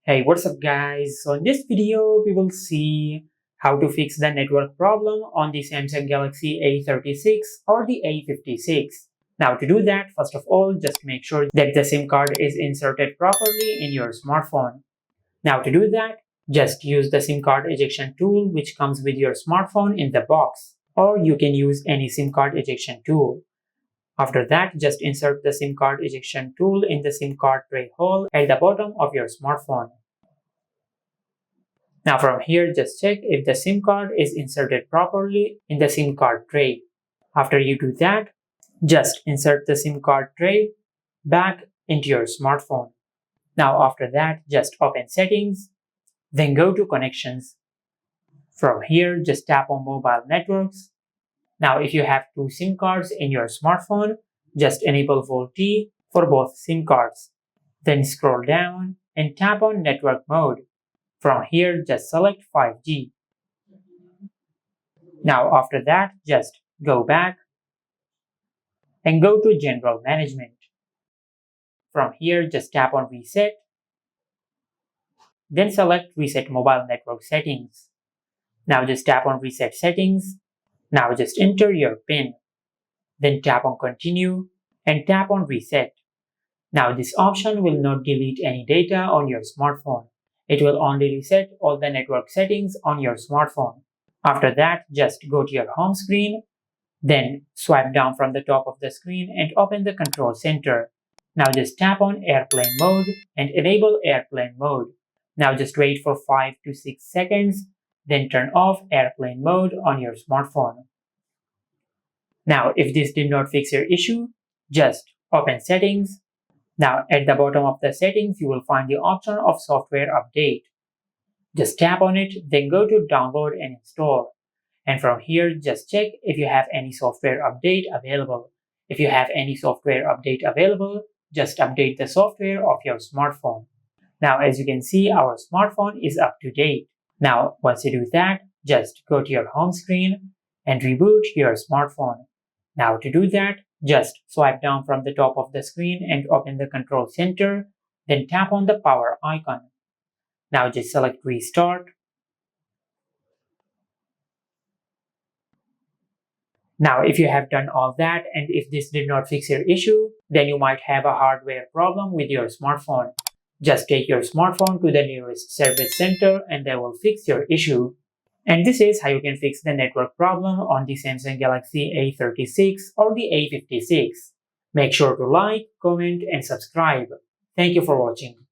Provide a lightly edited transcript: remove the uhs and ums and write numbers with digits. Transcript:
Hey, what's up guys? So in this video, we will see how to fix the network problem on the Samsung Galaxy A36 or the A56. Now to do that, first of all, just make sure that the SIM card is inserted properly in your smartphone. Now to do that, just use the SIM card ejection tool which comes with your smartphone in the box, or you can use any SIM card ejection tool. After that, just insert the SIM card ejection tool in the SIM card tray hole at the bottom of your smartphone. Now from here, just check if the SIM card is inserted properly in the SIM card tray. After you do that, just insert the SIM card tray back into your smartphone. Now after that, just open settings, then go to connections. From here, just tap on mobile networks. Now if you have two SIM cards in your smartphone, just enable VoLTE for both SIM cards. Then scroll down and tap on network mode. From here, just select 5G. Now after that, just go back and go to General Management. From here, just tap on Reset. Then select Reset Mobile Network Settings. Now just tap on Reset Settings. Now just enter your PIN. Then tap on Continue and tap on Reset. Now this option will not delete any data on your smartphone. It will only reset all the network settings on your smartphone. After that, just go to your home screen, then swipe down from the top of the screen and open the control center. Now just tap on Airplane Mode and enable Airplane Mode. Now just wait for 5 to 6 seconds, then turn off Airplane Mode on your smartphone. Now if this did not fix your issue, just open Settings. Now at the bottom of the settings, you will find the option of software update. Just tap on it, then go to download and install. And from here, just check if you have any software update available. If you have any software update available, just update the software of your smartphone. Now as you can see, our smartphone is up to date. Now once you do that, just go to your home screen and reboot your smartphone. Now to do that, just swipe down from the top of the screen and open the control center, then tap on the power icon. Now just select Restart. Now if you have done all that and if this did not fix your issue, then you might have a hardware problem with your smartphone. Just take your smartphone to the nearest service center and they will fix your issue. And this is how you can fix the network problem on the Samsung Galaxy A36 or the A56. Make sure to like, comment and subscribe. Thank you for watching.